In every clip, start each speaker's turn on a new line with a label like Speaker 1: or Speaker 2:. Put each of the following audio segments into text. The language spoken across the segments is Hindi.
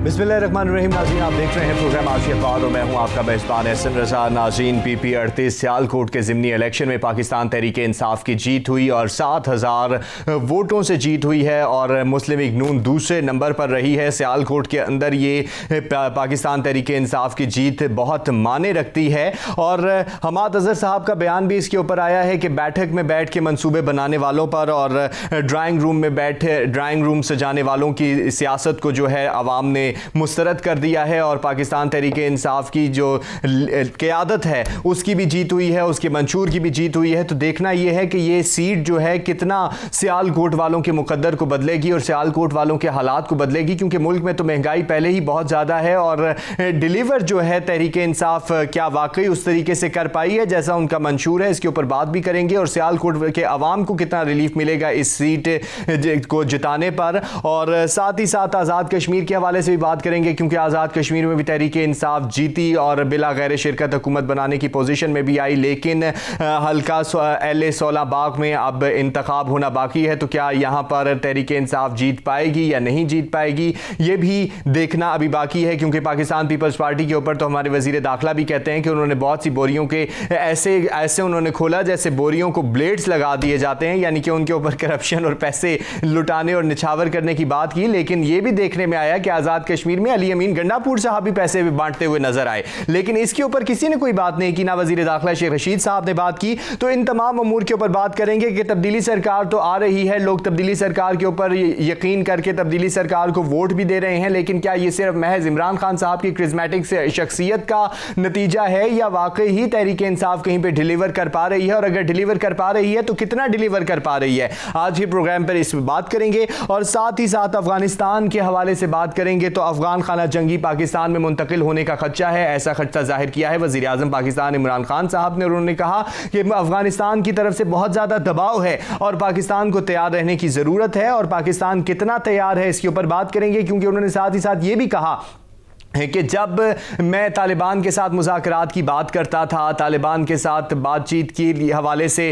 Speaker 1: बिस्मिल्लाहिर्रहमानिर्रहीम। नाज़रीन, आप देख रहे हैं प्रोग्राम आज के अखबार और मैं हूं आपका मेज़बान एहसन रज़ा। नाज़रीन, PP 38 सियालकोट के ज़िमनी इलेक्शन में पाकिस्तान तहरीके इंसाफ की जीत हुई और 7,000 वोटों से जीत हुई है और मुस्लिम लीग नून दूसरे नंबर पर रही है। सियालकोट के अंदर ये पाकिस्तान तहरीके इंसाफ की जीत बहुत माने रखती है और हमाद अज़हर साहब का बयान भी इसके ऊपर आया है कि बैठक में बैठ के मंसूबे बनाने वालों पर और ड्राइंग रूम में बैठे ड्राइंग रूम सजाने वालों की सियासत को जो है अवाम ने मुस्तरद कर दिया है और पाकिस्तान तहरीके इंसाफ की जो क़यादत है उसकी भी जीत हुई है, उसके मंशूर की भी जीत हुई है। तो देखना यह है कि ये सीट जो है कितना सियालकोट वालों के मुकद्दर को बदलेगी और सियालकोट वालों के हालात को बदलेगी, क्योंकि मुल्क में तो महंगाई पहले ही बहुत ज़्यादा है और डिलीवर जो है तहरीके इंसाफ क्या वाकई उस तरीके से कर पाई है जैसा उनका मंशूर है, इसके ऊपर बात भी करेंगे और सियालकोट के अवाम को कितना रिलीफ मिलेगा इस सीट को जिताने पर। और साथ ही साथ आज़ाद कश्मीर के हवाले से भी बात करेंगे, क्योंकि आज़ाद कश्मीर में भी तहरीके इंसाफ जीती और बिला गैर शिरकत हुकूमत बनाने की पोजीशन में भी आई, लेकिन हल्का LA 16 बाग में अब इंतखाब होना बाकी है। तो क्या यहाँ पर तहरीके इंसाफ जीत पाएगी या नहीं जीत पाएगी, ये भी देखना अभी बाकी है, क्योंकि पाकिस्तान पीपल्स पार्टी के ऊपर तो हमारे वजीर दाखिला भी कहते हैं कि उन्होंने बहुत सी बोरियों के ऐसे उन्होंने खोला जैसे बोरियों को ब्लेड्स लगा दिए जाते हैं, यानी कि उनके ऊपर करप्शन और पैसे लुटाने और निछावर करने की बात की। लेकिन यह भी देखने में आया कि आज़ाद कश्मीर में अली अमीन गंडापुर साहब भी पैसे बांटते हुए नजर आए, लेकिन इसके ऊपर किसी ने कोई बात नहीं की, ना वजीर दाखिला शेख रशीद साहब ने बात की। तो इन तमाम अमूर के ऊपर बात करेंगे कि तब्दीली सरकार तो आ रही है, लोग तब्दीली सरकार के ऊपर यकीन करके तब्दीली सरकार को वोट भी दे रहे हैं, लेकिन क्या ये सिर्फ महज इमरान खान साहब की क्रिज्मेटिक शख्सियत का नतीजा है या वाकई ही तहरीके इंसाफ कहीं पे डिलीवर कर पा रही है, और अगर डिलीवर कर पा रही है तो कितना डिलीवर कर पा रही है, आज के प्रोग्राम पर इस बात करेंगे। और साथ ही साथ अफगानिस्तान के हवाले से बात करेंगे। तो अफगान खाना जंगी पाकिस्तान में मुंतकिल होने का खदशा है, ऐसा खदशा जाहिर किया है वज़ीर आज़म पाकिस्तान इमरान खान साहब ने। उन्होंने कहा कि अफगानिस्तान की तरफ से बहुत ज़्यादा दबाव है और पाकिस्तान को तैयार रहने की ज़रूरत है, और पाकिस्तान कितना तैयार है इसके ऊपर बात करेंगे, क्योंकि उन्होंने साथ ही साथ ये भी कहा है कि जब मैं तालिबान के साथ मुज़ाकरात की बात करता था, तालिबान के साथ बातचीत के हवाले से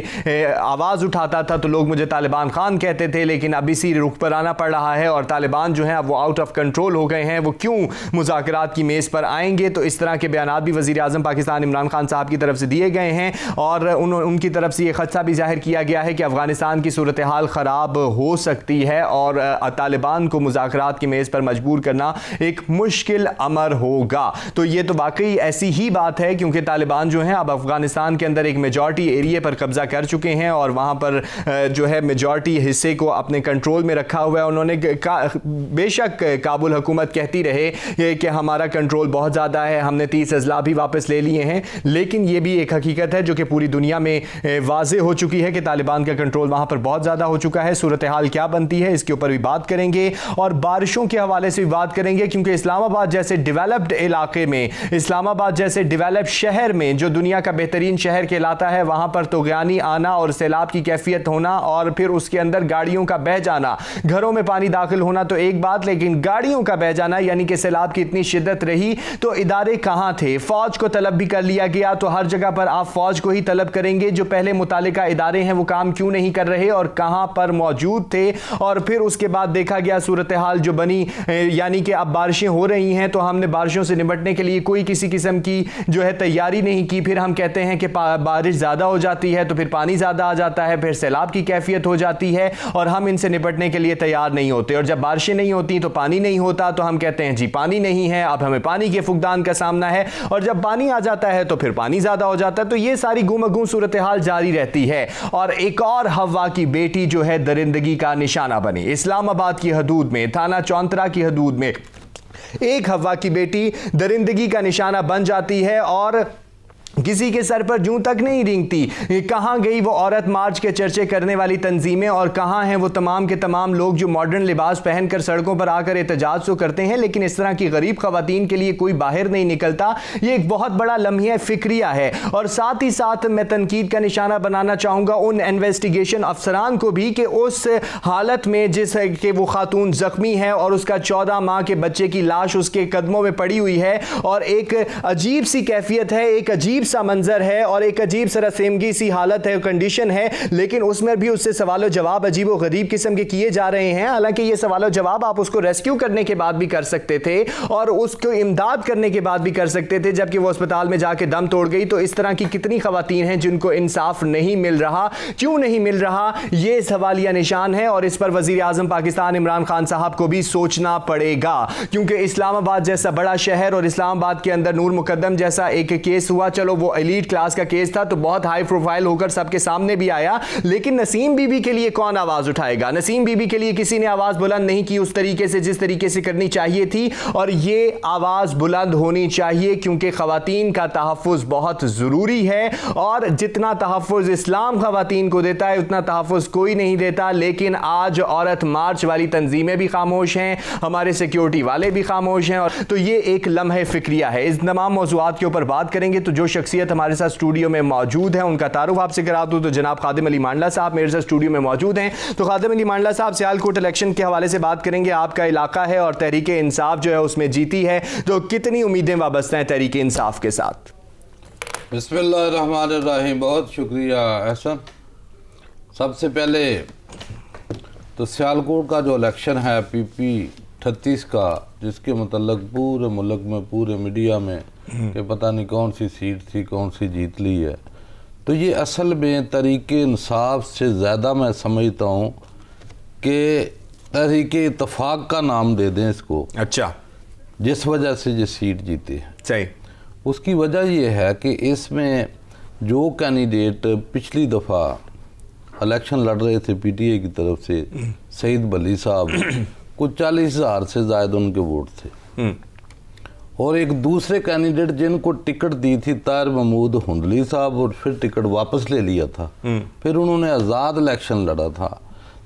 Speaker 1: आवाज़ उठाता था, तो लोग मुझे तालिबान खान कहते थे, लेकिन अब इसी रुख पर आना पड़ रहा है और तालिबान जो हैं अब वो आउट ऑफ कंट्रोल हो गए हैं, वो क्यों मुज़ाकरात की मेज़ पर आएंगे। तो इस तरह के बयानात भी वज़ीर आज़म पाकिस्तान इमरान खान साहब की तरफ से दिए गए हैं और उनकी तरफ से ये खदशा भी जाहिर किया गया है कि अफ़गानिस्तान की सूरत हाल ख़राब हो सकती है और तालिबान को मुज़ाकरात की मेज़ पर मजबूर करना एक मुश्किल अमर होगा। तो ये तो वाकई ऐसी ही बात है, क्योंकि तालिबान जो हैं अब अफगानिस्तान के अंदर एक मेजॉरिटी एरिया पर कब्जा कर चुके हैं और वहां पर जो है मेजॉरिटी हिस्से को अपने कंट्रोल में रखा हुआ है। उन्होंने बेशक काबुल हुकूमत कहती रहे कि हमारा कंट्रोल बहुत ज़्यादा है, हमने 30 अजला भी वापस ले लिए हैं, लेकिन ये भी एक हकीकत है जो कि पूरी दुनिया में वाज़े हो चुकी है कि तालिबान का कंट्रोल वहां पर बहुत ज़्यादा हो चुका है। सूरत हाल क्या बनती है इसके ऊपर भी बात करेंगे और बारिशों के हवाले से भी बात करेंगे, क्योंकि इस्लामाबाद जैसे डेवलप्ड इलाके में, इस्लामाबाद जैसे डेवलप्ड शहर में जो दुनिया का बेहतरीन शहर कहलाता है, वहां पर तूग़यानी आना और सैलाब की कैफियत होना और फिर उसके अंदर गाड़ियों का बह जाना, घरों में पानी दाखिल होना तो एक बात, लेकिन गाड़ियों का बह जाना यानी कि सैलाब की इतनी शिद्दत रही तो इदारे कहां थे। फौज को तलब भी कर लिया गया, तो हर जगह पर आप फौज को ही तलब करेंगे, जो पहले मुतालिका इदारे हैं वो काम क्यों नहीं कर रहे और कहां पर मौजूद थे। और फिर उसके बाद देखा गया सूरत हाल जो बनी, यानी कि अब बारिशें हो रही हैं तो हमने बारिशों से निपटने के लिए कोई किसी किस्म की जो है तैयारी नहीं की। फिर हम कहते हैं कि बारिश ज़्यादा हो जाती है तो फिर पानी ज़्यादा आ जाता है, फिर सैलाब की कैफियत हो जाती है और हम इनसे निपटने के लिए तैयार नहीं होते। और जब बारिशें नहीं होती तो पानी नहीं होता, तो हम कहते हैं जी पानी नहीं है, अब हमें पानी के फुकदान का सामना है, और जब पानी आ जाता है तो फिर पानी ज़्यादा हो जाता है। तो ये सारी गुमगू सूरत हाल जारी रहती है। और एक और हवा की बेटी जो है दरिंदगी का निशाना बनी, इस्लामाबाद की हदूद में, थाना चौंतरा की हदूद में एक हवा की बेटी दरिंदगी का निशाना बन जाती है और किसी के सर पर जूं तक नहीं रेंगती। कहां गई वो औरत मार्च के चर्चे करने वाली तंजीमें और कहां हैं वो तमाम के तमाम लोग जो मॉडर्न लिबास पहनकर सड़कों पर आकर एहतजाज तो करते हैं, लेकिन इस तरह की गरीब खवातीन के लिए कोई बाहर नहीं निकलता। ये एक बहुत बड़ा लम्हा फिक्रिया है। और साथ ही साथ मैं तनकीद का निशाना बनाना चाहूँगा उन इन्वेस्टिगेशन अफसरान को भी कि उस हालत में जिस कि वो खातून ज़ख्मी है और उसका 14 माह के बच्चे की लाश उसके कदमों में पड़ी हुई है और एक अजीब सी कैफियत है, एक अजीब सा मंजर है और एक अजीब सा रसेमगी सी हालत है, कंडीशन है, लेकिन उसमें भी उससे सवाल जवाब अजीब व गरीब किस्म के किए जा रहे हैं। हालांकि ये सवाल जवाब आप उसको रेस्क्यू करने के बाद भी कर सकते थे और उसको इमदाद करने के बाद भी कर सकते थे, जबकि वो अस्पताल में जाके दम तोड़ गई। तो इस तरह की कितनी खवातीन हैं जिनको इंसाफ नहीं मिल रहा, क्यों नहीं मिल रहा, ये सवालिया निशान है और इस पर वजीर आजम पाकिस्तान इमरान खान साहब को भी सोचना पड़ेगा, क्योंकि इस्लामाबाद जैसा बड़ा शहर और इस्लामाबाद के अंदर नूर मुकद्दम जैसा एक केस हुआ, चलो वो एलीट क्लास का केस था तो बहुत हाई प्रोफाइल होकर सबके सामने भी आया, लेकिन नसीम बीबी के लिए कौन आवाज उठाएगा? नसीम बीबी के लिए किसी ने आवाज बुलंद नहीं की उस तरीके से जिस तरीके से करनी चाहिए थी, और ये आवाज बुलंद होनी चाहिए क्योंकि खवातीन का तहफ़्फ़ुज़ बहुत जरूरी है और जितना तहफ़्फ़ुज़ इस्लाम खवातीन को देता है उतना तहफ़्फ़ुज़ कोई नहीं देता। लेकिन आज औरत मार्च वाली तंजीमें भी खामोश हैं, हमारे सिक्योरिटी वाले भी खामोश हैं, और तो ये एक लम्हे फिक्रिया है। इस तमाम मौज़ूआत के ऊपर बात करेंगे। तो जो शख्सियत हमारे साथ स्टूडियो में मौजूद है उनका तारुफ आपसे करा दूं तो जनाब खादिम अली मांडला साहब मेरे साथ स्टूडियो में मौजूद हैं। तो खादिम अली मांडला साहब, सियालकोट इलेक्शन के हवाले से बात करेंगे। आपका इलाका है और तहरीक इंसाफ जो है उसमें जीती है, तो कितनी उम्मीदें वाबस्ता हैं तहरीक इंसाफ के साथ?
Speaker 2: बिस्मिल्लाहिर्रहमानिर्रहीम, बहुत शुक्रिया एहसन। सबसे पहले तो सियालकोट का जो इलेक्शन है PP 38 का, जिसके मतलब पूरे मुल्क में पूरे मीडिया में कि पता नहीं कौन सी सीट थी कौन सी जीत ली है, तो ये असल में तहरीके इंसाफ से ज़्यादा मैं समझता हूँ कि तहरीके इत्तफाक का नाम दे दें इसको।
Speaker 1: अच्छा,
Speaker 2: जिस वजह से ये सीट जीते हैं,
Speaker 1: सही,
Speaker 2: उसकी वजह ये है कि इसमें जो कैंडिडेट पिछली दफ़ा इलेक्शन लड़ रहे थे PTI की तरफ से, सईद बली साहब, कुछ 40,000 से ज़्यादा उनके वोट थे, और एक दूसरे कैंडिडेट जिनको टिकट दी थी ताहिर महमूद हुंदली साहब, और फिर टिकट वापस ले लिया था, फिर उन्होंने आज़ाद इलेक्शन लड़ा था,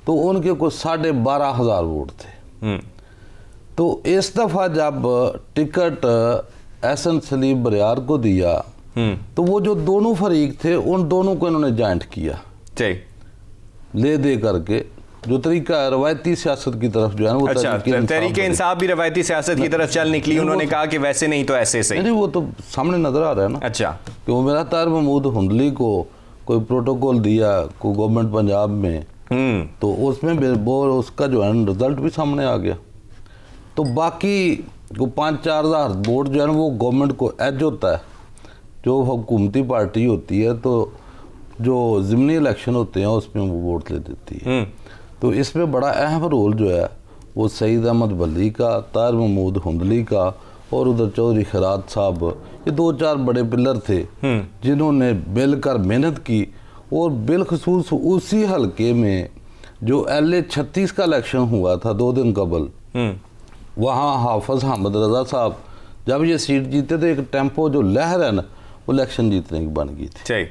Speaker 2: तो उनके कुछ 12,500 वोट थे। तो इस दफ़ा जब टिकट एहसन सलीम बरियार को दिया तो वो जो दोनों फरीक थे उन दोनों को इन्होंने जॉइंट किया ले दे करके, जो तरीका रवायती सियासत की तरफ जो है वो
Speaker 1: तहरीक इंसाफ भी रवायती सियासत की तरफ चल निकली। उन्होंने कहा कि वैसे नहीं तो ऐसे सही।
Speaker 2: नहीं, वो तो सामने नजर आ रहा है ना।
Speaker 1: अच्छा,
Speaker 2: कि वो मेरा ताहिर महमूद हुंदली को कोई प्रोटोकॉल दिया कोई गवर्नमेंट पंजाब में, तो उसमें वो उसका जो है रिजल्ट भी सामने आ गया। तो बाकी को 5-4 हज़ार वोट जो है वो गवर्नमेंट को एज होता है, जो हुकूमती पार्टी होती है तो जो ज़िमनी इलेक्शन होते हैं उसमें वो वोट ले देती है। तो इसमें बड़ा अहम रोल जो है वो सईद अहमद बली का, ताहिर महमूद हुंदली का और उधर चौधरी खैरात साहब, ये 2-4 बड़े पिलर थे जिन्होंने मिलकर मेहनत की। और बिलखसूस उसी हलके में जो LA 36 का इलेक्शन हुआ था 2 दिन कबल, वहाँ हाफिज अहमद रजा साहब जब ये सीट जीते तो एक टेम्पो जो लहर है ना वो इलेक्शन जीतने की बन गई थी।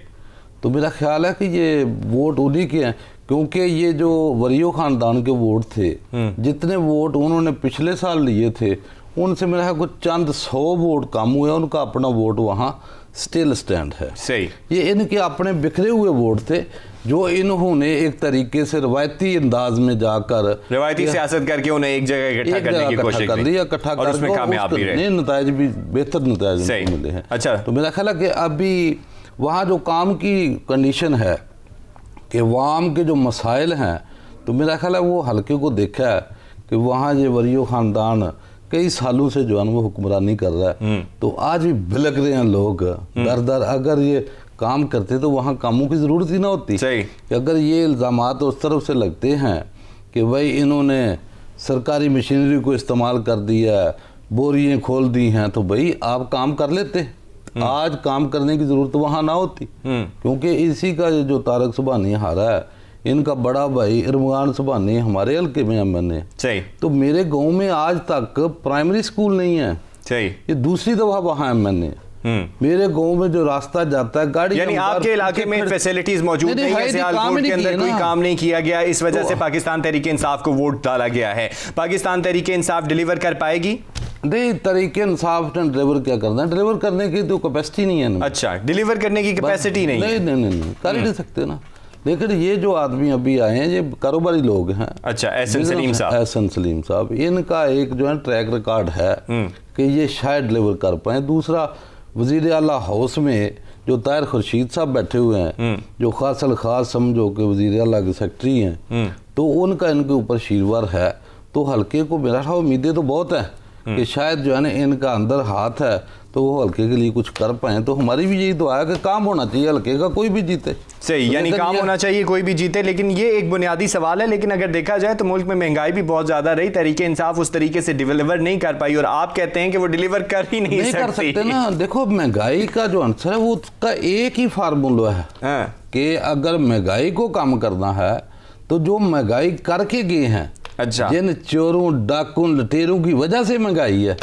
Speaker 2: तो मेरा ख्याल है कि ये वोट उन्हीं के हैं, क्योंकि ये जो वरियो ख़ानदान के वोट थे, जितने वोट उन्होंने पिछले साल लिए थे उनसे मेरा ख्याल कुछ चंद 100 वोट कम हुए, उनका अपना वोट वहाँ स्टिल स्टैंड है।
Speaker 1: सही,
Speaker 2: ये इनके अपने बिखरे हुए वोट थे जो इन्होंने एक तरीके से रवायती अंदाज में जाकर
Speaker 1: रवायती सियासत करके उन्हें एक जगह इकट्ठा करने की कोशिश
Speaker 2: कर लिया, इकट्ठा कर
Speaker 1: उसमें कामयाब भी रहे,
Speaker 2: नतीजे भी बेहतर नतीजे मिले हैं।
Speaker 1: अच्छा,
Speaker 2: तो मेरा ख्याल है कि अभी वहाँ जो काम की कंडीशन है कि वाम के जो मसाइल हैं, तो मेरा ख्याल है वो हल्के को देखा है कि वहाँ ये वरियो ख़ानदान कई सालों से जो है वो हुक्मरानी कर रहा है, तो आज भी भिलक रहे हैं लोग दर दर। अगर ये काम करते तो वहाँ कामों की ज़रूरत ही ना होती। कि अगर ये इल्ज़ामात उस तरफ से लगते हैं कि भाई इन्होंने सरकारी मशीनरी को इस्तेमाल कर दिया है, बोरियाँ खोल दी हैं, तो भाई आप काम कर लेते, आज काम करने की ज़रूरत वहाँ ना होती। क्योंकि इसी का जो तारक सुबहानी हारा है, इनका बड़ा भाई इरमान सुबहानी हमारे हल्के में MNA, तो मेरे गांव में आज तक प्राइमरी स्कूल नहीं है। ये दूसरी दफ़ा वहाँ MNA। मेरे गांव में जो रास्ता जाता है गाड़ी,
Speaker 1: यानी आपके इलाके में फैसिलिटीज मौजूद नहीं है, सियालकोट के अंदर कोई काम नहीं किया गया, इस वजह से पाकिस्तान तहरीक इंसाफ को वोट डाला गया है। पाकिस्तान तहरीक इंसाफ डिलीवर कर पाएगी?
Speaker 2: नहीं, तहरीक इंसाफ ने डिलीवर क्या करना है, डिलीवर करने की तो कैपेसिटी नहीं है।
Speaker 1: अच्छा, डिलीवर करने की कैपेसिटी नहीं है?
Speaker 2: नहीं कर ही नहीं सकते ना। लेकिन ये जो आदमी अभी आए हैं ये कारोबारी लोग हैं।
Speaker 1: अच्छा, एहसन सलीम साहब,
Speaker 2: एहसन सलीम साहब, इनका एक जो है ट्रैक रिकॉर्ड है कि ये शायद डिलीवर कर पाए। दूसरा, वज़ीर आला हाउस में जो ताहिर खुर्शीद साहब बैठे हुए हैं, जो खास अल खास समझो कि वज़ीर आला के सेक्रेटरी हैं, तो उनका इनके ऊपर शीरवार है। तो हल्के को मेरा ख्याल उम्मीदें तो बहुत हैं कि शायद जो है ना इनका अंदर हाथ है तो वो हल्के के लिए कुछ कर पाए। तो हमारी भी यही दुआ है कि काम होना चाहिए हल्के का, कोई भी जीते।
Speaker 1: सही, यानी काम होना चाहिए, कोई भी जीते। लेकिन ये एक बुनियादी सवाल है। लेकिन अगर देखा जाए तो मुल्क में महंगाई भी बहुत ज्यादा रही, तहरीके इंसाफ उस तरीके से डिलीवर नहीं कर पाई, और आप कहते हैं कि वो डिलीवर कर ही नहीं
Speaker 2: कर सकते ना। देखो महंगाई का जो आंसर है वो उसका एक ही फार्मूला है कि अगर महंगाई को कम करना है तो जो महंगाई करके गए हैं,
Speaker 1: अच्छा,
Speaker 2: जिन चोरों डाकुं लटेरों की वजह से महंगाई है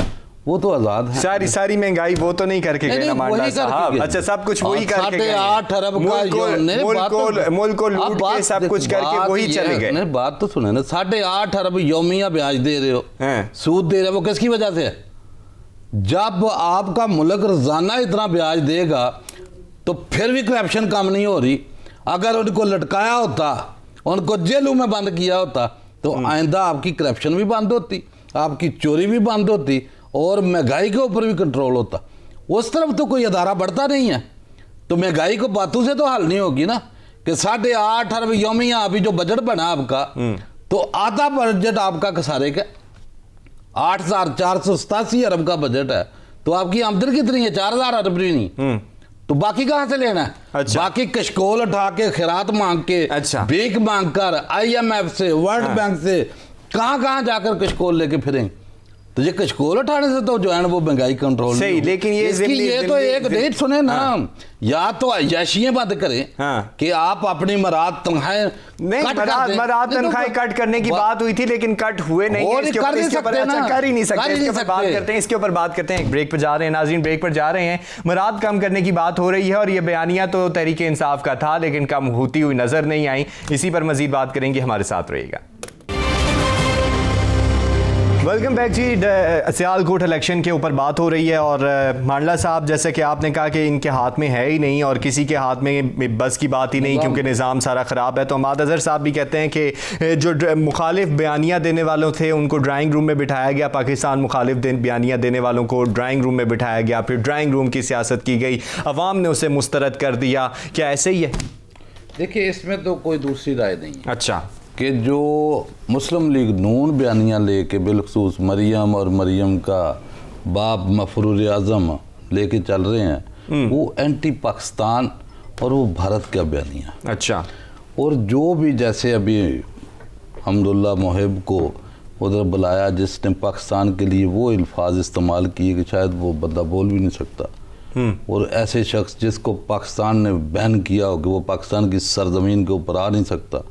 Speaker 2: वो तो आजाद है।
Speaker 1: सारी महंगाई वो तो नहीं करके गए ना मांडला साहब। अच्छा, सब कुछ वही करके गए,
Speaker 2: 8 अरब का
Speaker 1: मुल्क को लूट के सब कुछ करके वही चले गए।
Speaker 2: बात तो सुने ना, 8.5 अरब यौमिया ब्याज दे रहे हो, सूद दे रहे हो, वो किसकी वजह से है? जब आपका मुल्क रोजाना इतना ब्याज देगा तो फिर भी करप्शन कम नहीं हो रही। अगर उनको लटकाया होता, उनको जेलों में बंद किया होता तो आइंदा आपकी करप्शन भी बंद होती, आपकी चोरी भी बंद होती और महंगाई के ऊपर भी कंट्रोल होता। उस तरफ तो कोई अदारा बढ़ता नहीं है। तो महंगाई को बातों से तो हल नहीं होगी ना कि 8.5 अरब यौमिया अभी जो बजट बना आपका, तो आधा बजट आपका खसारे का 8,487 अरब का बजट है, तो आपकी आमदन कितनी है? 4,000 अरब भी नहीं। तो बाकी कहां से लेना है?
Speaker 1: अच्छा।
Speaker 2: बाकी कशकोल उठा के, खैरात मांग के,
Speaker 1: अच्छा,
Speaker 2: भीख मांग कर, IMF से, वर्ल्ड बैंक से कहां जाकर कशकोल लेके फिरेंगे? तो ये कशकोल उठाने से तो जो है ना वो महंगाई कंट्रोल
Speaker 1: सही। लेकिन ये
Speaker 2: तो एक डेट सुने ना, या तो अय्याशियां बंद करें कि आप अपनी मराद तनख्वाहें
Speaker 1: मराद तनख्वाहें कट करने की बात हुई थी, लेकिन कट हुए नहीं। कर ही नहीं सकते। इसके ऊपर बात करते हैं। एक ब्रेक पर जा रहे हैं नाज़रीन, ब्रेक पर जा रहे हैं। मराद कम करने की बात हो रही है और ये बयानिया तो तहरीके इंसाफ का था, लेकिन कम होती हुई नजर नहीं आई। इसी पर मजीद बात करेंगे, हमारे साथ रहिएगा। वेलकम बैक जी। सियालकोट इलेक्शन के ऊपर बात हो रही है और मांडला साहब, जैसे कि आपने कहा कि इनके हाथ में है ही नहीं और किसी के हाथ में बस की बात ही नहीं, क्योंकि निज़ाम सारा ख़राब है। तो अहमद अज़हर साहब भी कहते हैं कि जो मुखालिफ बयानियाँ देने वालों थे उनको ड्राइंग रूम में बिठाया गया, पाकिस्तान मुखालिफ बयानियाँ देने वालों को ड्राइंग रूम में बिठाया गया, फिर ड्राइंग रूम की सियासत की गई, अवाम ने उसे मुस्तरद कर दिया। क्या ऐसे ही है?
Speaker 2: देखिए, इसमें तो कोई दूसरी राय नहीं है।
Speaker 1: अच्छा, कि
Speaker 2: जो मुस्लिम लीग नून बयानियाँ लेके बिलखसूस मरियम और मरियम का बाप मफरूर आज़म लेके चल रहे हैं, वो एंटी पाकिस्तान और वो भारत का बयानिया।
Speaker 1: अच्छा।
Speaker 2: और जो भी जैसे अभी हमदुल्ला मोहिब को उधर बुलाया, जिसने पाकिस्तान के लिए वो अल्फाज इस्तेमाल किए कि शायद वो बंदा बोल भी नहीं सकता, और ऐसे शख्स जिसको पाकिस्तान ने बैन किया हो कि वो पाकिस्तान की सरजमीन के ऊपर आ नहीं सकता,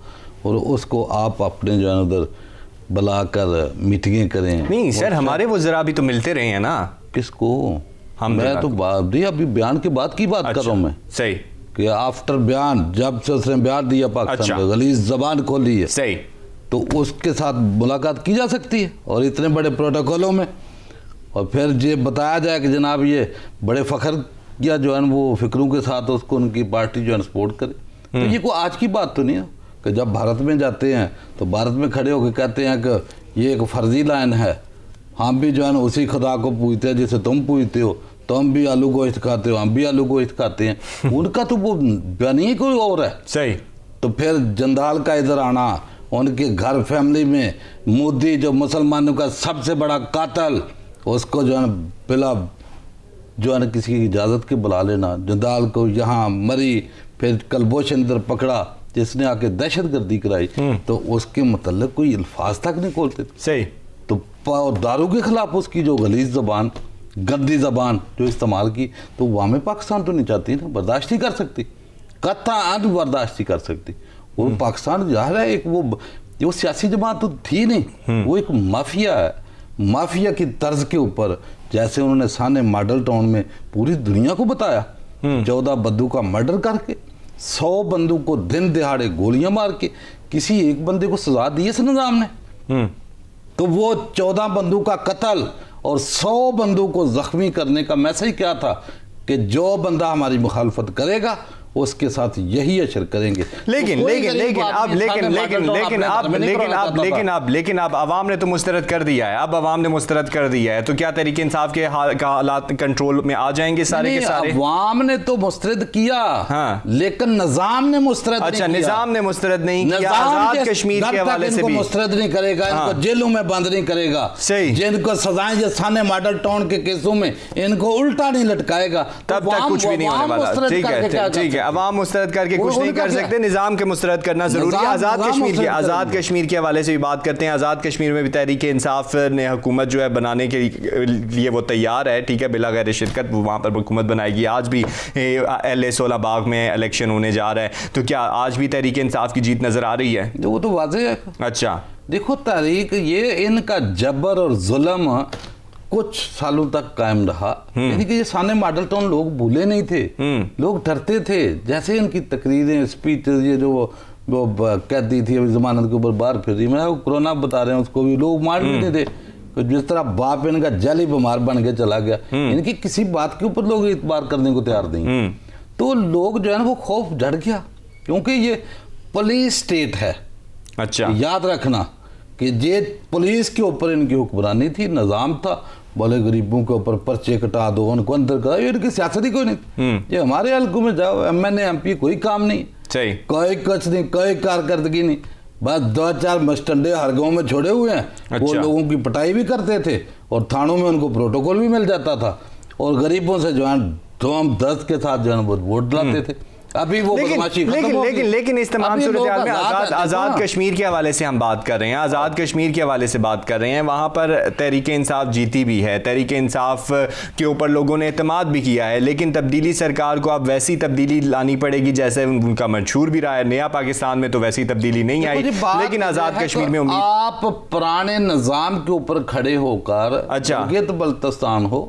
Speaker 2: और उसको आप अपने जो है उधर बुलाकर मीटिंगें करें।
Speaker 1: नहीं सर, हमारे वो जरा भी तो मिलते रहे हैं ना।
Speaker 2: किसको? मैं तो अभी बयान के बाद की बात कर रहा हूँ मैं।
Speaker 1: सही,
Speaker 2: कि आफ्टर बयान, जब से उसने बयान दिया पाकिस्तान को गलीज जबान खोली है,
Speaker 1: सही,
Speaker 2: तो उसके साथ मुलाकात की जा सकती है और इतने बड़े प्रोटोकॉलों में, और फिर ये बताया जाए कि जनाब ये बड़े फ़ख्र या जो है वो फिक्रों के साथ उसको उनकी पार्टी जो है सपोर्ट करे। तो ये कोई आज की बात तो नहीं है कि जब भारत में जाते हैं तो भारत में खड़े होकर कहते हैं कि ये एक फर्जी लाइन है, हम भी जो है ना उसी खुदा को पूजते हैं जिसे तुम पूजते हो, तुम भी आलू गोश्त खाते हो, हम भी आलू गोश्त खाते हैं। उनका तो वो बयानी कोई और है।
Speaker 1: सही।
Speaker 2: तो फिर जंदाल का इधर आना, उनके घर फैमिली में मोदी जो मुसलमानों का सबसे बड़ा कातल, उसको जो है ना बिला जो है ना किसी की इजाज़त के बुला लेना, जंदाल को यहाँ मरी, फिर कलबोश अंदर पकड़ा जिसने आके दहशतगर्दी कराई, तो उसके मतलब कोई अल्फाज तक नहीं खोलते थे।
Speaker 1: सही।
Speaker 2: तो दारू के खिलाफ उसकी जो गलीज जबान, गंदी जबान जो इस्तेमाल की, तो वहाँ में पाकिस्तान तो नहीं चाहती ना, बर्दाश्त ही कर सकती, कतई बर्दाश्त ही कर सकती। वो पाकिस्तान जा रहा है एक वो सियासी जमात तो थी नहीं, वो एक माफिया है। माफिया की तर्ज के ऊपर, जैसे उन्होंने साने मॉडल टाउन में पूरी दुनिया को बताया, 14 बंदूक का मर्डर करके, 100 बंदों को दिन दिहाड़े गोलियां मार के, किसी एक बंदे को सजा दी इस निजाम ने। तो वो 14 बंदों का कत्ल और 100 बंदों को जख्मी करने का मैसेज क्या था कि जो बंदा हमारी मुखालफत करेगा उसके साथ यही असर करेंगे।
Speaker 1: लेकिन
Speaker 2: तो कोई
Speaker 1: लेकिन
Speaker 2: गरीब
Speaker 1: लेकिन
Speaker 2: आदमी
Speaker 1: अब लेकिन
Speaker 2: सामने
Speaker 1: लेकिन
Speaker 2: मॉडल
Speaker 1: लेकिन
Speaker 2: अपने
Speaker 1: आप
Speaker 2: घर में नहीं
Speaker 1: लेकिन
Speaker 2: करवाना
Speaker 1: आप
Speaker 2: चाहता
Speaker 1: लेकिन
Speaker 2: था।
Speaker 1: आप लेकिन आप अवाम ने तो मुस्तरद कर दिया है, अब अवाम ने मुस्तरद कर दिया है, तो क्या तहरीक इंसाफ के हालात कंट्रोल में आ जाएंगे सारे के सारे?
Speaker 2: अवाम ने तो मुस्तरद किया,
Speaker 1: हाँ।
Speaker 2: लेकिन निजाम ने मुस्तरद
Speaker 1: अच्छा,
Speaker 2: नहीं किया।
Speaker 1: निजाम ने मुस्तरद नहीं किया।
Speaker 2: निजाम
Speaker 1: आजाद कश्मीर के हवाले से भी
Speaker 2: मुस्तरद नहीं करेगा,
Speaker 1: हाँ।
Speaker 2: इनको जेलों में बंद नहीं करेगा,
Speaker 1: सही।
Speaker 2: जिनको सजाएं जो साने मॉडल टाउन के केसों में इनको उल्टा नहीं लटकाएगा,
Speaker 1: तब तक कुछ भी नहीं होने वाला। ठीक है, ठीक है, अवाम मुस्तरद करके कुछ नहीं कर सकते, निजाम के मुस्तरद करना जरूरी है। आजाद कश्मीर के हवाले से भी बात करते हैं। आजाद कश्मीर में भी तहरीक इंसाफ ने हुकूमत जो है बनाने के लिए वो तैयार है, ठीक है, बिला गैर शिरकत वहाँ पर हुकूमत बनाएगी। आज भी LA 16 बाग में इलेक्शन होने जा रहा है, तो क्या आज भी तहरीक इंसाफ की जीत नजर आ रही है?
Speaker 2: वो तो वाज़ेह है।
Speaker 1: अच्छा,
Speaker 2: देखो तहरीक, ये इनका जबर और जुल्म कुछ सालों तक कायम रहा, यानी कि ये साने मॉडल टाउन लोग भूले नहीं थे, लोग डरते थे। जैसे इनकी तकरीरें, स्पीच, ये जो वो कैदी थी अभी जमानत के ऊपर बाहर फिर रही, मैं कोरोना बता रहे हैं, उसको भी लोग मान लेते थे। तो जिस तरह बाप इनका जाली बीमार बन के चला गया, इनकी किसी बात के ऊपर लोग इतबार करने को तैयार नहीं, तो लोग जो है ना वो खौफ जड़ गया, क्योंकि ये पुलिस स्टेट है।
Speaker 1: अच्छा,
Speaker 2: याद रखना कि ये पुलिस के ऊपर इनकी हुक्मरानी थी, निजाम था, बोले गरीबों के ऊपर पर्चे कटा दो, उनको अंदर करा, ये इनकी सियासत ही कोई नहीं। ये हमारे हल्कों में जाओ, MNA MP कोई काम नहीं,
Speaker 1: सही,
Speaker 2: कोई कुछ नहीं, कोई कारकर्दगी नहीं, बस 2-4 मस्टंडे हर गाँव में छोड़े हुए हैं।
Speaker 1: अच्छा।
Speaker 2: वो लोगों की पिटाई भी करते थे और थानों में उनको प्रोटोकॉल भी मिल जाता था, और गरीबों से जो है धूम दस्त के साथ जो है वो वोट लाते थे। अभी वो बदमाशी खत्म हो गई।
Speaker 1: लेकिन इस तमाम
Speaker 2: अभी
Speaker 1: सूरत
Speaker 2: लोग
Speaker 1: हाल में
Speaker 2: आजाद
Speaker 1: आज़ाद
Speaker 2: हैं।
Speaker 1: कश्मीर के हवाले से हम बात कर रहे हैं, आज़ाद कश्मीर के हवाले से बात कर रहे हैं। वहाँ पर तहरीक इंसाफ जीती भी है, तहरीक इंसाफ के ऊपर लोगों ने एतमाद भी किया है, लेकिन तब्दीली सरकार को अब वैसी तब्दीली लानी पड़ेगी जैसे उनका मंशूर भी रहा है। नया पाकिस्तान में तो वैसी तब्दीली नहीं आई, लेकिन आज़ाद कश्मीर में उम्मीद।
Speaker 2: आप पुराने निज़ाम के ऊपर खड़े होकर,
Speaker 1: अच्छा,
Speaker 2: गिलगित बल्तिस्तान हो,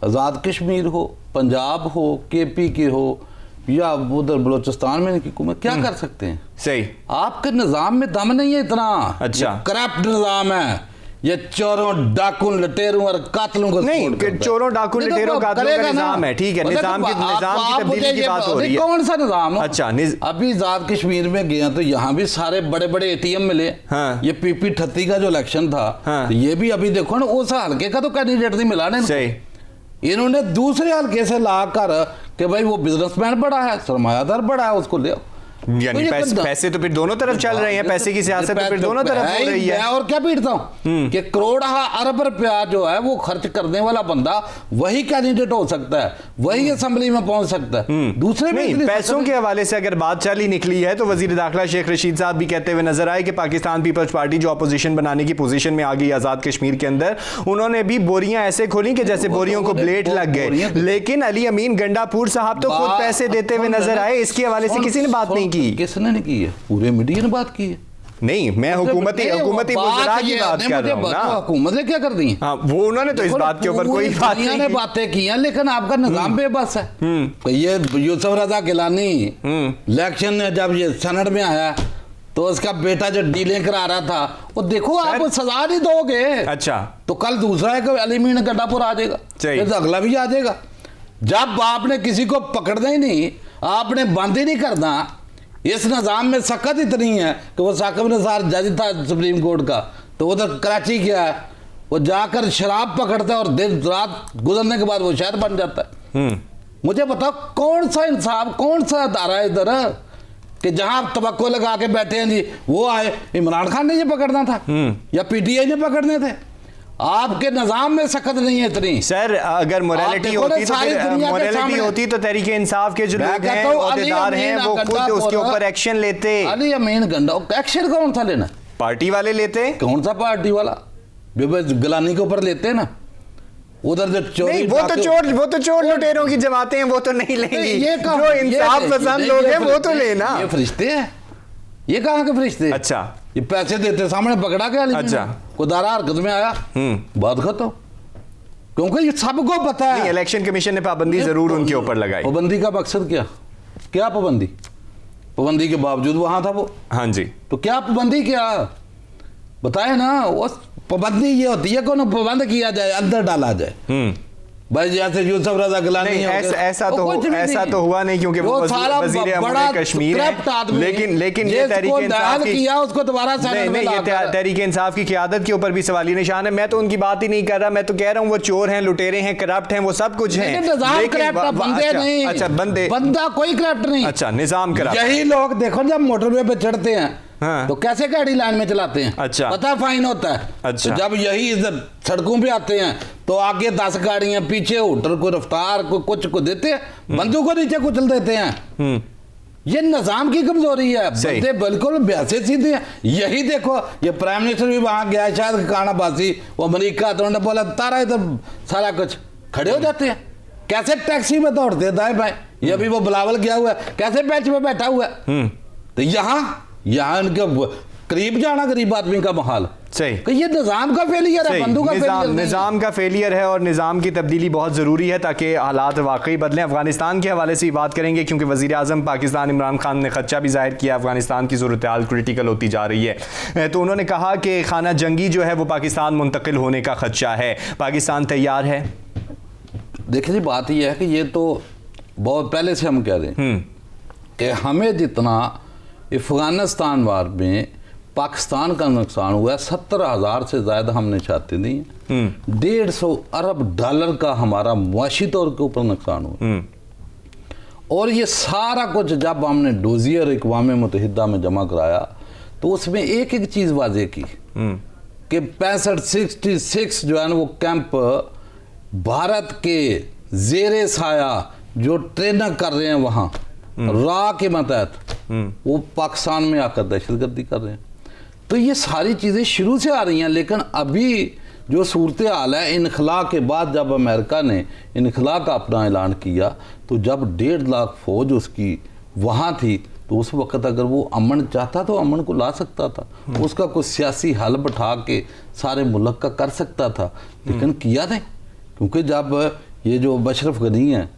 Speaker 2: आज़ाद कश्मीर हो, पंजाब हो, KP के हो, या उधर बलोचिस्तान में इनकी हुकूमत, क्या कर सकते हैं?
Speaker 1: सही,
Speaker 2: आपके निज़ाम में दम नहीं है इतना।
Speaker 1: अच्छा,
Speaker 2: करप्ट निज़ाम है, ये चोरों, डाकुन, लटेरों और कातलों को
Speaker 1: नहीं, चोरों, डाकुन, लटेरों, कातलों का निज़ाम है, ठीक है, निज़ाम की तब्दीली की बात हो रही है।
Speaker 2: कौन सा निज़ाम?
Speaker 1: अच्छा,
Speaker 2: अभी आज़ाद कश्मीर में गया तो यहाँ भी सारे बड़े बड़े ATM मिले।
Speaker 1: हाँ।
Speaker 2: ये PP 38 का जो इलेक्शन था,
Speaker 1: हाँ।
Speaker 2: तो ये भी अभी देखो ना, उस हल्के का तो कैंडिडेट नहीं मिला ना।
Speaker 1: सही,
Speaker 2: इन्होंने दूसरे हल्के से लाकर कि भाई वो बिजनेसमैन बड़ा है, सरमायादार बड़ा है, उसको ले आओ।
Speaker 1: यानी पैसे तो फिर दोनों तरफ चल रहे हैं, पैसे की सियासत तो फिर दोनों तरफ हो रही है।
Speaker 2: और क्या पीटता हूँ कि करोड़ अरब रुपया जो है वो खर्च करने वाला बंदा वही कैंडिडेट हो सकता है, वही असेंबली में पहुंच सकता है। दूसरे
Speaker 1: नहीं, पैसों के हवाले से अगर बात चल ही निकली है तो वजीर दाखिला शेख रशीद साहब भी कहते हुए नजर आए कि पाकिस्तान पीपल्स पार्टी जो अपोजिशन बनाने की पोजीशन में आ गई आजाद कश्मीर के अंदर, उन्होंने भी बोरियां ऐसे खोली कि जैसे बोरियों को ब्लेड लग गए। लेकिन अली अमीन गंडापुर साहब तो खुद पैसे देते हुए नजर आए, इसके हवाले से किसी ने बात नहीं की।
Speaker 2: किसने नहीं की है? पूरे मीडिया ने बात की है।
Speaker 1: नहीं, मैं हुकूमती वज़रा की बात कर रहा हूं ना।
Speaker 2: हुकूमत ने क्या कर दी?
Speaker 1: हाँ, वो उन्होंने तो इस बात के ऊपर कोई बात नहीं की।
Speaker 2: बातें की हैं, लेकिन आपका निजाम बेबस है। ये यूसुफ रजा गिलानी इलेक्शन में जब ये सेनेट में आया तो उसका बेटा जो डीलिंग करा रहा था, वो देखो आप सजा नहीं दोगे।
Speaker 1: अच्छा,
Speaker 2: तो कल दूसरा है कि अली अमीन गंडापुर आ जाएगा, फिर अगला भी आ जाएगा। जब आपने किसी को पकड़ना ही नहीं, आपने बंद ही नहीं करना, इस निज़ाम में सख्त इतनी है कि वो साकिब निसार जज था सुप्रीम कोर्ट का, तो उधर कराची गया है, वो जाकर शराब पकड़ता है और दिन रात गुजरने के बाद वो शहर बन जाता है। मुझे बताओ कौन सा इंसाफ, कौन सा अदारा है इधर कि जहां आप तवक्को लगा के बैठे हैं जी वो आए? इमरान खान ने ये पकड़ना था या PTI ने पकड़ने थे? आपके निजाम में सख्त नहीं है इतनी।
Speaker 1: सर, अगर मोरालिटी होती तो मोरालिटी होती तो तहरीक इंसाफ के जो लोग हैं, ओहदेदार हैं, वो खुद उसके ऊपर एक्शन लेते।
Speaker 2: अली अमीन गंडा एक्शन कौन सा लेना?
Speaker 1: पार्टी वाले लेते।
Speaker 2: कौन सा पार्टी वाला? गिलानी के ऊपर लेते ना, उधर जो चोरी,
Speaker 1: वो तो चोर लुटेरों की जमातें हैं, वो तो नहीं लेंगी। जो इंसाफ पसंद लोग हैं वो तो लेना।
Speaker 2: ये फरिश्ते हैं, ये कहाँ के फरिश्ते?
Speaker 1: अच्छा,
Speaker 2: ये पैसे देते, सामने पकड़ा गया।
Speaker 1: अच्छा,
Speaker 2: खुदारा हरकत में आया, बात खत्म, क्योंकि ये सबको पता है।
Speaker 1: इलेक्शन कमीशन ने पाबंदी जरूर उनके ऊपर लगाई।
Speaker 2: पाबंदी का मकसद क्या? क्या पाबंदी? पाबंदी के बावजूद वहां था वो।
Speaker 1: हाँ जी,
Speaker 2: तो क्या पाबंदी क्या बताए ना? वो पाबंदी ये होती है कि पाबंद किया जाए, अंदर डाला जाए। भाई जैसे यूसुफ रजा गिलानी
Speaker 1: नहीं,
Speaker 2: हो गए,
Speaker 1: ऐसा
Speaker 2: वो कुछ भी
Speaker 1: ऐसा
Speaker 2: नहीं।
Speaker 1: तो हुआ नहीं, क्योंकि वो
Speaker 2: सारा
Speaker 1: वजीर
Speaker 2: बड़ा
Speaker 1: अमूर कश्मीर
Speaker 2: करप्ट आदमी
Speaker 1: है।
Speaker 2: है।
Speaker 1: लेकिन ये
Speaker 2: जिसको
Speaker 1: तहरीक इंसाफ की
Speaker 2: किया उसको दोबारा सेनेट में
Speaker 1: ये
Speaker 2: लाकर।
Speaker 1: तहरीक इंसाफ की क़यादत के ऊपर भी सवालिया निशान है। मैं तो उनकी बात ही नहीं कर रहा, मैं तो कह रहा हूँ वो चोर हैं, लुटेरे हैं, करप्ट हैं, वो सब कुछ हैं। अच्छा,
Speaker 2: बंदा कोई करप्ट नहीं।
Speaker 1: अच्छा, निजाम करप्ट।
Speaker 2: यही लोग देखो जब मोटरवे पे चढ़ते हैं
Speaker 1: हाँ।
Speaker 2: तो कैसे गाड़ी लाइन में चलाते हैं।
Speaker 1: अच्छा।
Speaker 2: पता फाइन होता है।
Speaker 1: अच्छा।
Speaker 2: तो जब यही इधर सड़कों पे आते हैं तो आगे 10 गाड़ियां, पीछे होटल को रफ्तार को कुछ को देते हैं, बंदूक को नीचे कुचल देते हैं। ये निजाम की कमजोरी है। बंदे बिल्कुल वैसे सीधे हैं। यही देखो, ये प्राइम मिनिस्टर भी वहां गया शायद कानाबासी, वो अमेरिका, तो उन्होंने बोला तारा इधर सारा कुछ खड़े हो जाते हैं। कैसे टैक्सी में दौड़ते हैं दाएं बाएं। ये अभी वो बिलावल गया हुआ है, कैसे बेंच में बैठा हुआ है। तो यहाँ इनके करीब जाना गरीब आदमी का महाल।
Speaker 1: सही
Speaker 2: कि ये निजाम का फेलियर है, बंदूक का फेलियर नहीं है।
Speaker 1: निजाम का फेलियर है और निजाम की तब्दीली बहुत ज़रूरी है ताकि हालात वाकई बदलें। अफगानिस्तान के हवाले से ही बात करेंगे, क्योंकि वज़ीर आज़म पाकिस्तान इमरान खान ने खदशा भी जाहिर किया अफगानिस्तान की सूरत हाल क्रिटिकल होती जा रही है। तो उन्होंने कहा कि खाना जंगी जो है वो पाकिस्तान मुंतकिल होने का खदशा है। पाकिस्तान तैयार है?
Speaker 2: देखिए जी, बात यह है कि ये तो बहुत पहले से हम कह रहे हैं कि हमें जितना अफगानिस्तान वार में पाकिस्तान का नुकसान हुआ है, 70,000 से ज़्यादा हमने चाहते नहीं है। 150 अरब डॉलर का हमारा मुआशी तौर के ऊपर नुकसान हुआ। और ये सारा कुछ जब हमने डोजियर अक़वाम मुत्तहिदा में जमा कराया तो उसमें एक एक चीज़ वाजे की कि 65-66 जो है ना वो कैंप भारत के ज़ेरे साया जो ट्रेनिंग कर रहे हैं वहाँ रा के मतहत, वो पाकिस्तान में आकर दहशतगर्दी कर रहे हैं। तो ये सारी चीज़ें शुरू से आ रही हैं। लेकिन अभी जो सूरत हाल है, इनखला के बाद जब अमेरिका ने इनखला का अपना ऐलान किया तो जब 1.5 लाख फौज उसकी वहाँ थी, तो उस वक्त अगर वो अमन चाहता तो अमन को ला सकता था, उसका कुछ सियासी हल बैठा के सारे मुल्क का कर सकता था, लेकिन किया नहीं। क्योंकि जब ये जो अशरफ गनी है,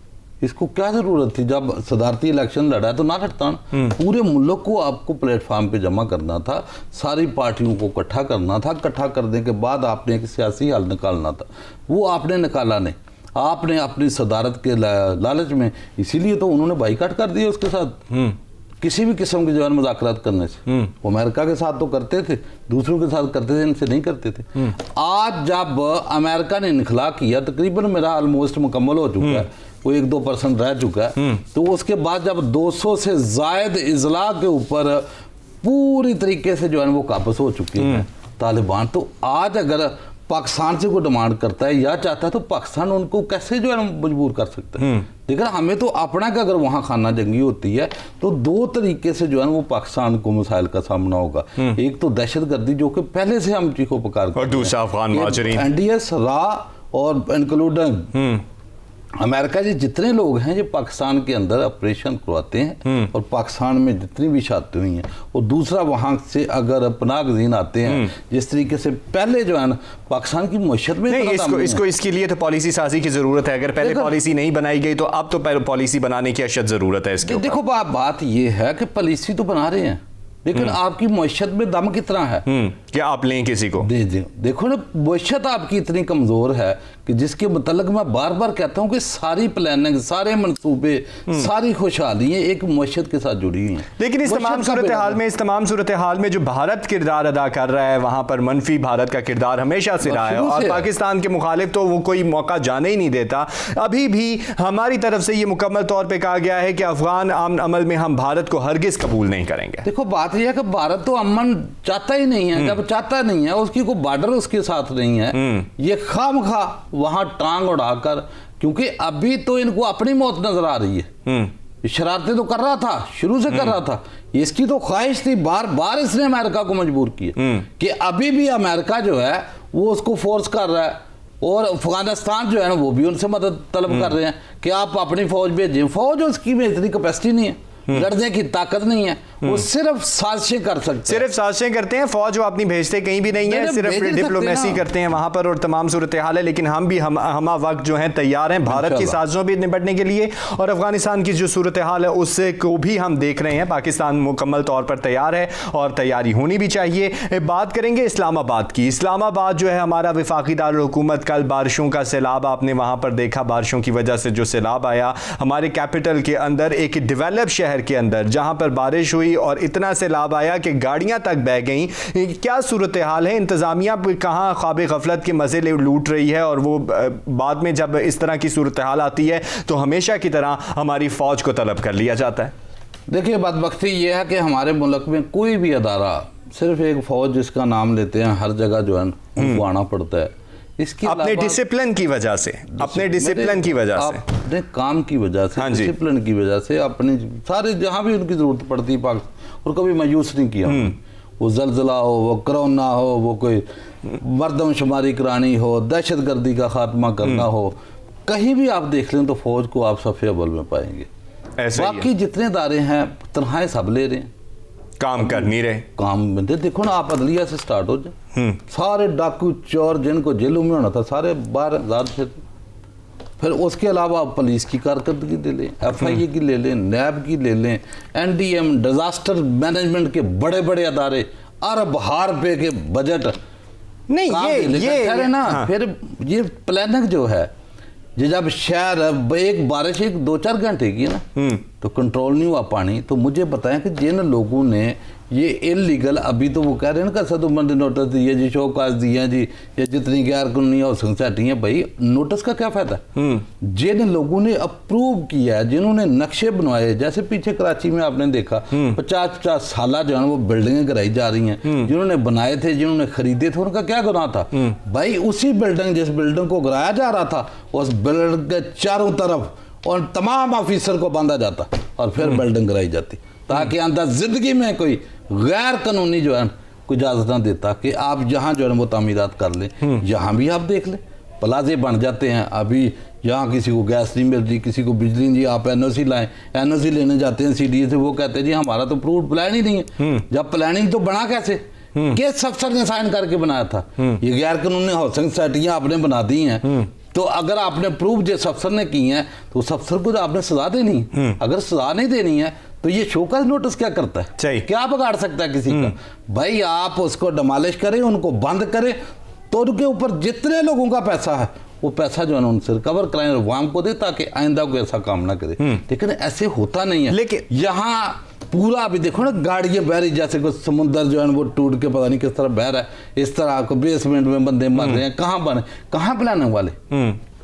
Speaker 2: इसको क्या जरूरत थी, जब सदारती इलेक्शन लड़ा तो ना लड़ता ना। पूरे मुल्क को आपको प्लेटफार्म पे जमा करना था, सारी पार्टियों को इकट्ठा करना था, इकट्ठा करने के बाद आपने एक सियासी हल निकालना था, वो आपने निकाला नहीं। आपने अपनी सदारत के लालच में, इसीलिए तो उन्होंने बाइकाट कर दिया उसके साथ किसी भी किस्म के जो है मुज़ाकरात करने से। वो अमेरिका के साथ तो करते थे, दूसरों के साथ करते थे, इनसे नहीं करते थे। आज जब अमेरिका ने इनखला किया, तकरीबन मेरा ऑलमोस्ट मुकम्मल हो चुका है, वो 1-2% रह चुका है, तो उसके बाद जब 200 से ज़ायद इजला के ऊपर पूरी तरीके से जो है वो काबज हो चुके हैं तालिबान, तो आज अगर पाकिस्तान से कोई डिमांड करता है या चाहता है तो पाकिस्तान उनको कैसे जो है मजबूर कर सकता है। लेकिन हमें तो अपना का अगर वहाँ खाना जंगी होती है तो 2 तरीके से जो है वो पाकिस्तान को मसाइल का सामना होगा। एक तो दहशतगर्दी जो कि पहले से हम चीखों पुकार,
Speaker 1: और दूसरा अफगान मुहाजिरीन,
Speaker 2: NDS रा और इंक्लूडिंग अमेरिका जी जितने लोग हैं ये पाकिस्तान के अंदर ऑपरेशन करवाते हैं और पाकिस्तान में जितनी भी शादी हुई हैं, और दूसरा वहाँ से अगर पनाहगज़ीन आते हैं, जिस तरीके से पहले जो है ना पाकिस्तान की मईशत में
Speaker 1: नहीं, इसके लिए तो पॉलिसी साजी की जरूरत है। अगर पहले पॉलिसी नहीं बनाई गई तो अब तो पॉलिसी बनाने की अशद जरूरत है इसके।
Speaker 2: देखो बात ये है कि पॉलिसी तो बना रहे हैं, लेकिन आपकी मईशत में दम कितना है
Speaker 1: क्या आप लें किसी को
Speaker 2: दे दे। देखो ना, मईशत आपकी इतनी कमज़ोर है कि जिसके मतलब मैं बार बार कहता हूँ कि सारी प्लानिंग, सारे मनसूबे, सारी खुशहालियाँ एक मईशत के साथ जुड़ी हुई हैं।
Speaker 1: लेकिन इस तमाम सूरत हाल में जो भारत किरदार अदा कर रहा है, वहाँ पर मनफी भारत का किरदार हमेशा से रहा है, और पाकिस्तान के मुखालिफ तो वो कोई मौका जाने ही नहीं देता। अभी भी हमारी तरफ से ये मुकम्मल तौर पर कहा गया है कि अफगान आमन अमल में हम भारत को हरगिज़ कबूल नहीं करेंगे।
Speaker 2: देखो बात यह है कि भारत तो अमन चाहता ही नहीं है। जब चाहता नहीं है, उसकी कोई बॉर्डर उसके साथ नहीं है, ये खामखा वहां टांग उड़ाकर, क्योंकि अभी तो इनको अपनी मौत नजर आ रही है। शरारतें तो कर रहा था, शुरू से कर रहा था, इसकी तो ख्वाहिश थी, बार बार इसने अमेरिका को मजबूर किया कि अभी भी अमेरिका जो है वो उसको फोर्स कर रहा है, और अफगानिस्तान जो है ना वो भी उनसे मदद तलब कर रहे हैं कि आप अपनी फौज भेजें। फौज उसकी में इतनी कैपेसिटी नहीं है, लड़ने की ताकत नहीं है, वो सिर्फ साजिशें कर सकते हैं,
Speaker 1: सिर्फ साजिशें करते हैं। फौज वो अपनी भेजते कहीं भी नहीं है, सिर्फ डिप्लोमेसी करते हैं वहां पर और तमाम सूरत हाल है। लेकिन हम भी हम वक्त जो है तैयार हैं भारत की साजिशों भी निपटने के लिए, और अफगानिस्तान की जो सूरत हाल है उससे को भी हम देख रहे हैं। पाकिस्तान मुकम्मल तौर पर तैयार है और तैयारी होनी भी चाहिए। बात करेंगे इस्लामाबाद की। इस्लामाबाद जो है हमारा वफाकी दारुल हुकूमत, कल बारिशों का सैलाब आपने वहां पर देखा, बारिशों की वजह से जो सैलाब आया हमारे कैपिटल के अंदर, एक डेवलप शहर के अंदर जहां पर बारिश हुई और इतना सैलाब आया कि गाड़ियां तक बह गई। क्या सूरत हाल है? इंतजामिया कहां ख्वाब गफलत के मजे लूट रही है, और वो बाद में जब इस तरह की सूरत हाल आती है तो हमेशा की तरह हमारी फौज को तलब कर लिया जाता है।
Speaker 2: देखिए बदबख्ती ये है कि हमारे मुल्क में कोई भी अदारा, सिर्फ एक फौज जिसका नाम लेते हैं हर जगह जो है उनको आना पड़ता है। इसकी
Speaker 1: अपने डिसिप्लिन की वजह से, अपने डिसिप्लिन की वजह से,
Speaker 2: अपने काम की वजह से, डिसिप्लिन की वजह से, अपने सारे जहाँ भी उनकी जरूरत पड़ती है और कभी मायूस नहीं किया। वो जलजला हो, वो कोरोना हो, वो कोई मर्दमशुमारी करानी हो, दहशतगर्दी का खात्मा करना हो, कहीं भी आप देख लें तो फौज को आप सफ़े अव्वल में पाएंगे। बाकी जितने इदारे हैं तनख्वाहें सब ले रहे हैं,
Speaker 1: काम कर नहीं रहे।
Speaker 2: काम देखो ना, आप अदलिया से स्टार्ट हो जाए, सारे डाकू चोर जिनको जेलों में होना था सारे बाहर आजाद। फिर उसके अलावा पुलिस की कारकर्दगी ले लें, FIA की ले लें, नैब की ले लें, NDM डिजास्टर मैनेजमेंट के बड़े बड़े अदारे, अरब रुपए के बजट
Speaker 1: नहीं, ये
Speaker 2: ना। फिर ये प्लानिंग जो है, ये जब शहर एक बारिश एक 2-4 घंटे की ना तो कंट्रोल नहीं हुआ पानी, तो मुझे बताएं कि जिन लोगों ने ये इलीगल, अभी तो वो कह रहे हैं ना सदुमंद नोटिस दिए जी, शोकाज दिए जी, ये जितनी गैर कानूनी हाउसिंग सोसाइटी है, भाई नोटिस का क्या फायदा? जिन लोगों ने अप्रूव किया, जिन्होंने नक्शे बनवाए, जैसे पीछे कराची में आपने देखा 50-50 साल जो है वो बिल्डिंगें गिराई जा रही हैं, जिन्होंने बनाए थे, जिन्होंने खरीदे थे, उनका क्या गुनाह था? भाई उसी बिल्डिंग, जिस बिल्डिंग को गिराया जा रहा था, उस बिल्डिंग के चारों तरफ और तमाम ऑफिसर को बांधा जाता और फिर बिल्डिंग गिराई जाती, ताकि अंदर जिंदगी में कोई गैर कानूनी जो है कोई इजाजत ना देता कि आप जहाँ जो है वो तामीरात कर लें। यहाँ भी आप देख लें प्लाजे बन जाते हैं। अभी यहाँ किसी को गैस नहीं मिलती, किसी को बिजली नहीं, आप NOC लाएं, NOC लेने जाते हैं CDA से, वो कहते हैं जी हमारा तो अप्रूव्ड प्लान ही नहीं है। जब प्लानिंग तो बना कैसे, किस अफसर ने साइन करके बनाया था? ये गैर कानूनी हाउसिंग सोसाइटियाँ आपने बना दी हैं, तो अगर आपने प्रूव जिस अफसर ने की है तो उस अफसर को आपने सजा देनी है। अगर सजा नहीं देनी है तो ये शोकस नोटिस क्या करता है, क्या बिगाड़ सकता है किसी का? भाई आप उसको डिमोलिश करें, उनको बंद करें, तो उनके ऊपर जितने लोगों का पैसा है वो पैसा जो है उनसे रिकवर कराएं और वाम को दे, ताकि आइंदा को ऐसा काम ना करे। लेकिन ऐसे होता नहीं है। लेकिन यहाँ पूरा अभी देखो ना, गाड़ियां बह रही जैसे कोई समुद्र जो है वो टूट के पता नहीं किस तरह बह रहा है, इस तरह को बेसमेंट में बंदे मर रहे हैं। कहाँ बने, कहाँ प्लानिंग वाले,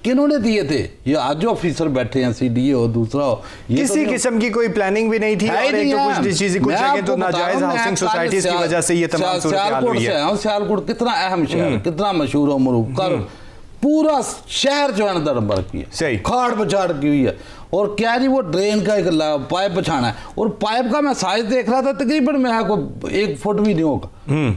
Speaker 2: किन्होंने दिए थे? ये आज जो ऑफिसर बैठे हैं, CDA हो, दूसरा हो,
Speaker 1: किसी किस्म की कोई प्लानिंग भी नहीं थी। और एक तो कुछ चीजें, कुछ जगह तो नाजायज हाउसिंग सोसाइटीज की वजह से ये तमाम सूरत हाल हुई है।
Speaker 2: सियालकोट कितना अहम शहर, कितना मशहूर हो मरूफ कर, पूरा शहर जो है दरबर की है, खाड़ बछाड़ की हुई है। और क्या जी वो ड्रेन का एक पाइप बिछाना है, और पाइप का मैं साइज देख रहा था, तकरीबन मैं को 1 फुट भी नहीं होगा।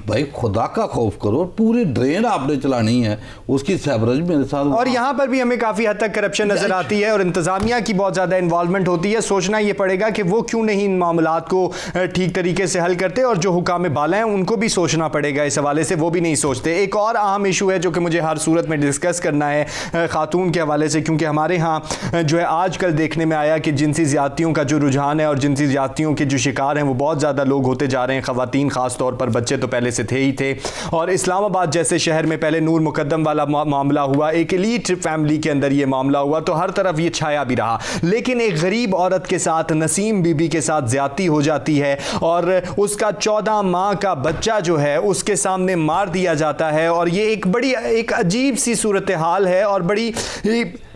Speaker 2: भाई खुदा का खौफ करो, पूरी ड्रेन आपने चलानी है, उसकी सेवरेज मेरे साथ।
Speaker 1: और यहाँ पर भी हमें काफी हद तक करप्शन नजर आती है और इंतजामिया की बहुत ज्यादा इन्वॉल्वमेंट होती है। सोचना ये पड़ेगा कि वो क्यों नहीं इन मामलात को ठीक तरीके से हल करते, और जो हुकाम बाला हैं उनको भी सोचना पड़ेगा इस हवाले से, वो भी नहीं सोचते। एक और अहम इशू है जो कि मुझे हर सूरत में डिस्कस करना है खातून के हवाले से, क्योंकि हमारे यहाँ जो है आजकल देखने में आया कि जिनसी ज्यादतियों का जो रुझान है और जिनसी ज्यादतियों के जो शिकार हैं वो बहुत ज़्यादा लोग होते जा रहे हैं, ख़वातीन ख़ास तौर पर, बच्चे तो पहले से थे ही थे। और इस्लामाबाद जैसे शहर में पहले नूर मुकद्दम वाला मामला हुआ, एक एलीट फैमिली के अंदर ये मामला हुआ, तो हर तरफ ये छाया भी रहा। लेकिन एक गरीब औरत के साथ, नसीम बीबी के साथ ज्यादती हो जाती है और उसका 14 माह का बच्चा जो है उसके सामने मार दिया जाता है। और ये एक बड़ी, एक अजीब सी सूरत हाल है और बड़ी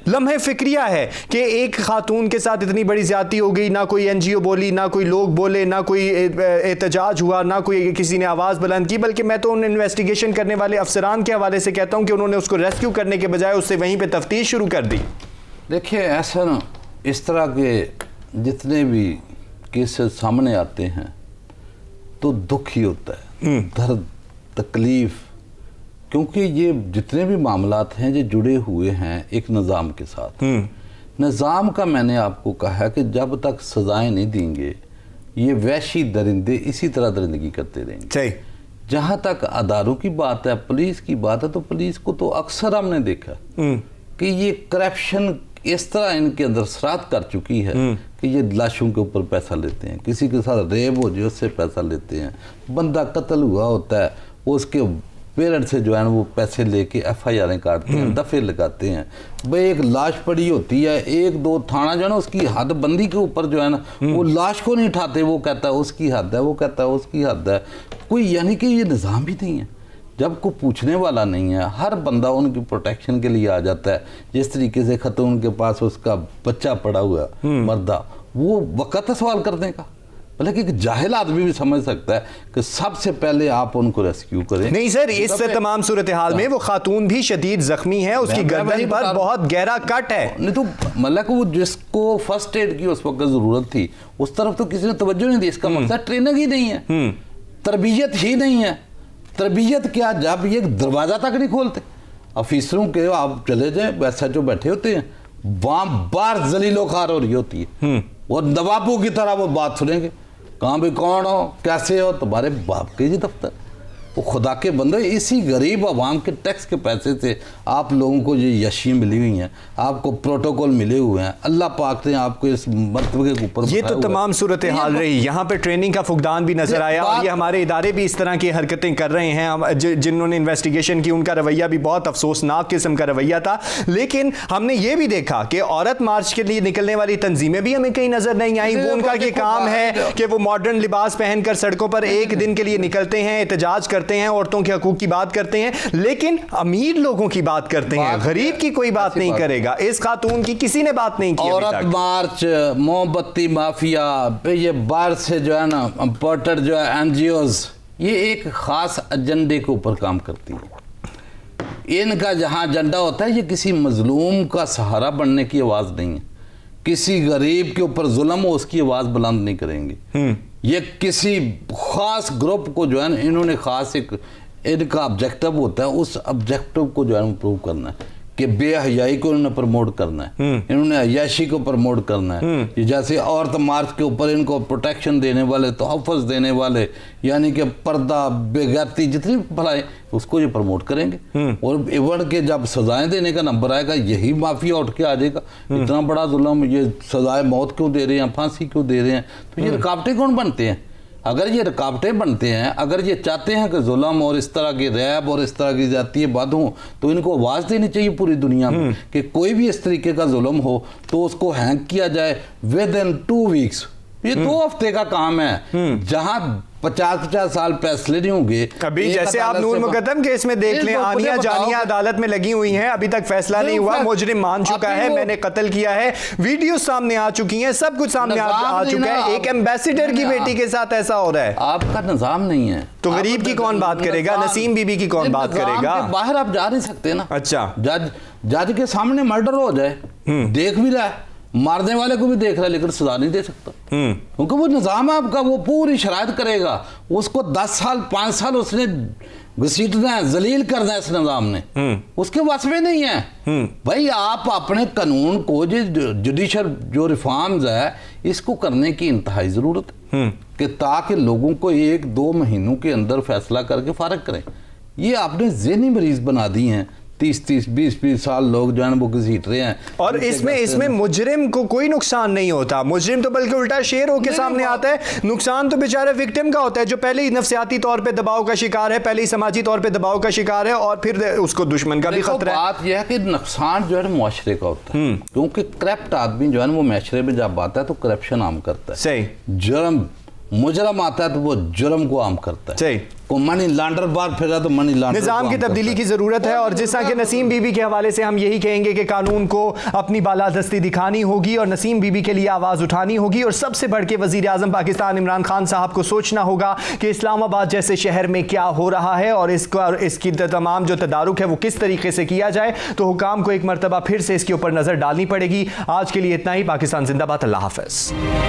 Speaker 1: लम्हे फिक्रिया है कि एक खातून के साथ इतनी बड़ी ज्यादती हो गई, ना कोई NGO बोली, ना कोई लोग बोले, ना कोई एहतजाज हुआ, ना कोई किसी ने आवाज़ बुलंद की, बल्कि मैं तो उन इन्वेस्टिगेशन करने वाले अफसरान के हवाले से कहता हूं कि उन्होंने उसको रेस्क्यू करने के बजाय उससे वहीं पे तफ्तीश शुरू कर दी।
Speaker 2: देखिए ऐसा ना, इस तरह के जितने भी केसेस सामने आते हैं तो दुख ही होता है, दर्द, तकलीफ, क्योंकि ये जितने भी मामलात हैं ये जुड़े हुए हैं एक निज़ाम के साथ। निज़ाम का मैंने आपको कहा कि जब तक सजाएं नहीं देंगे ये वैशी दरिंदे इसी तरह दरिंदगी करते रहेंगे।
Speaker 1: सही।
Speaker 2: जहाँ तक अदारों की बात है, पुलिस की बात है, तो पुलिस को तो अक्सर हमने देखा कि ये करप्शन इस तरह इनके अंदर सरात कर चुकी है कि ये लाशों के ऊपर पैसा लेते हैं, किसी के साथ रेप हो जाए उससे पैसा लेते हैं, बंदा कत्ल हुआ होता है उसके पेरेंट्स से जो है वो पैसे लेके FIR काटते हैं, दफे लगाते हैं। भाई एक लाश पड़ी होती है, 1-2 थाना जो है ना उसकी हद बंदी के ऊपर जो है ना वो लाश को नहीं उठाते, वो कहता है उसकी हद है, वो कहता है उसकी हद है। कोई यानी कि ये निज़ाम भी नहीं है, जब को पूछने वाला नहीं है, हर बंदा उनकी प्रोटेक्शन के लिए आ जाता है। जिस तरीके से खतून के पास उसका बच्चा पड़ा हुआ मर्दा, वो वक़्त है सवाल करने का। बल्कि एक जाहिल आदमी भी समझ सकता है कि सबसे पहले आप उनको रेस्क्यू करें।
Speaker 1: नहीं सर, इस तमाम सूरत हाल में वो खातून भी शदीद जख्मी है, उसकी गर्दन पर बहुत गहरा कट है।
Speaker 2: नहीं तो मतलब वो जिसको फर्स्ट एड की उस वक्त जरूरत थी उस तरफ तो किसी ने तवज्जो नहीं दी। इसका मकसद ट्रेनिंग ही नहीं है, तरबियत ही नहीं है। तरबियत क्या, जब ये दरवाजा तक नहीं खोलते ऑफिसरों के, आप चले जाए SHO बैठे होते हैं वहां बार जलीलो खार हो रही होती है और नवाबों की तरह वो बात सुनेंगे, कहाँ भी कौन हो, कैसे हो, तुम्हारे बाप के जी दफ्तर। वो खुदा के बंदे, इसी गरीब आवाम के टैक्स के पैसे से आप लोगों को ये यशी मिली हुई हैं, आपको प्रोटोकॉल मिले हुए हैं, अल्लाह पाक ने आपको इस मर्तबे के ऊपर।
Speaker 1: ये तो तमाम सूरत हाल रही, यहाँ पे ट्रेनिंग का फुकदान भी नजर आया और ये हमारे इदारे भी इस तरह की हरकतें कर रहे हैं। जिन्होंने इन्वेस्टिगेशन की उनका रवैया भी बहुत अफसोसनाक किस्म का रवैया था। लेकिन हमने ये भी देखा कि औरत मार्च के लिए निकलने वाली तंजीमें भी हमें कहीं नजर नहीं आई। वो उनका ये काम है कि वो मॉडर्न लिबास पहनकर सड़कों पर एक दिन के लिए निकलते हैं, एहतजाज करते हैं, औरतों के हकूक की बात करते हैं, लेकिन अमीर लोगों की बात करते हैं, गरीब की कोई बात नहीं करेगा। इस खातून की किसी ने बात नहीं की।
Speaker 2: औरत मार्च, मोमबत्ती माफिया, ये बाहर से जो है ना इम्पोर्टेड जो है NGOs, ये एक खास एजेंडे के ऊपर काम करती है। इनका जहां एजेंडा होता है, ये किसी मजलूम का सहारा बनने की आवाज नहीं है, किसी गरीब के ऊपर जुल्म हो उसकी आवाज बुलंद नहीं करेंगे। ये किसी खास ग्रुप को जो है ना, इन्होंने खास एक इनका ऑब्जेक्टिव होता है, उस ऑब्जेक्टिव को जो है इम्प्रूव करना है कि बेहयाई को इन्होंने प्रमोट करना है, इन्होंने अय्याशी को प्रमोट करना है। जैसे औरत मार्च के ऊपर इनको प्रोटेक्शन देने वाले, तोहफ़्फ़ देने वाले, यानी कि पर्दा, बेगैरती, जितनी भलाई उसको ये प्रमोट करेंगे। और इवन के जब सजाएं देने का नंबर आएगा, यही माफिया उठ के आ जाएगा, इतना बड़ा जुल्म, ये सजाएं मौत क्यों दे रहे हैं, फांसी क्यों दे रहे हैं। तो ये रुकावटें कौन बनते हैं? अगर ये रुकावटें बनते हैं, अगर ये चाहते हैं कि जुल्म और इस तरह की रैब और इस तरह की जाती बात हो, तो इनको आवाज़ देनी चाहिए पूरी दुनिया में कि कोई भी इस तरीके का जुल्म हो तो उसको हैंग किया जाए विद इन 2 वीक्स। ये 2 हफ्ते का काम है। जहां 50-50 साल फैसले नहीं होंगे।
Speaker 1: अभी जैसे आप नूर मुकद्दम केस में देख लें, आनिया जानिया अदालत में लगी हुई हैं, अभी तक फैसला नहीं हुआ, मुजरिम मान चुका है, मैंने कत्ल किया है, वीडियो सामने आ चुकी हैं, सब कुछ सामने आ चुका है। एक एम्बेसडर की बेटी के साथ ऐसा हो रहा है।
Speaker 2: आपका निजाम नहीं है
Speaker 1: तो गरीब की कौन बात करेगा? नसीम बीबी की कौन बात करेगा?
Speaker 2: बाहर आप जा नहीं सकते ना।
Speaker 1: अच्छा,
Speaker 2: जज के सामने मर्डर हो जाए, देख भी रहा है, मारने वाले को भी देख रहा है, लेकिन सजा नहीं दे सकता क्योंकि वो निजाम है आपका, वो पूरी शरायत करेगा। उसको 10 साल 5 साल उसने घसीटना है, जलील करना है इस निजाम ने, उसके वश में नहीं है। भाई आप अपने कानून को, जो जुडिशल जो रिफॉर्म्स है, इसको करने की इंतहाई जरूरत है कि ताकि लोगों को 1-2 महीनों के अंदर फैसला करके फारग करें। ये आपने ज़हनी मरीज बना दी हैं। 30-30, 20-20 साल लोग जो है वो घसीट रहे हैं।
Speaker 1: और इसमें मुजरिम को कोई नुकसान नहीं होता, मुजरिम तो बल्कि उल्टा शेर होकर सामने आता है। नुकसान तो बेचारे विक्टिम का होता है, जो पहले ही नफसियाती तौर पे दबाव का शिकार है, पहले ही समाजी तौर पे दबाव का शिकार है, और फिर उसको दुश्मन का भी खतरा है।
Speaker 2: बात यह है कि नुकसान जो है मुआशरे का होता है, क्योंकि करप्ट आदमी जो है वो मुआशरे में जब आता है तो करप्शन आम करता है।
Speaker 1: सही।
Speaker 2: मुजरम आता है तो वो जुर्म को आम करता है।
Speaker 1: सही।
Speaker 2: को मनी लॉन्डर बार फिरा तो मनी लॉन्डर
Speaker 1: निजाम की तब्दीली की जरूरत है। और जिस तरह के नसीम बीबी के हवाले से हम यही कहेंगे कि कानून को अपनी बालादस्ती दिखानी होगी और नसीम बीबी के लिए आवाज उठानी होगी। और सबसे बढ़ के वजीर आजम पाकिस्तान इमरान खान साहब को सोचना होगा कि इस्लामाबाद जैसे शहर में क्या हो रहा है और इसकी तमाम जो तदारुक है वो किस तरीके से किया जाए। तो हुकाम को एक मरतबा फिर से इसके ऊपर नजर डालनी पड़ेगी। आज के लिए इतना ही। पाकिस्तान जिंदाबाद। अल्लाह हाफ़िज़।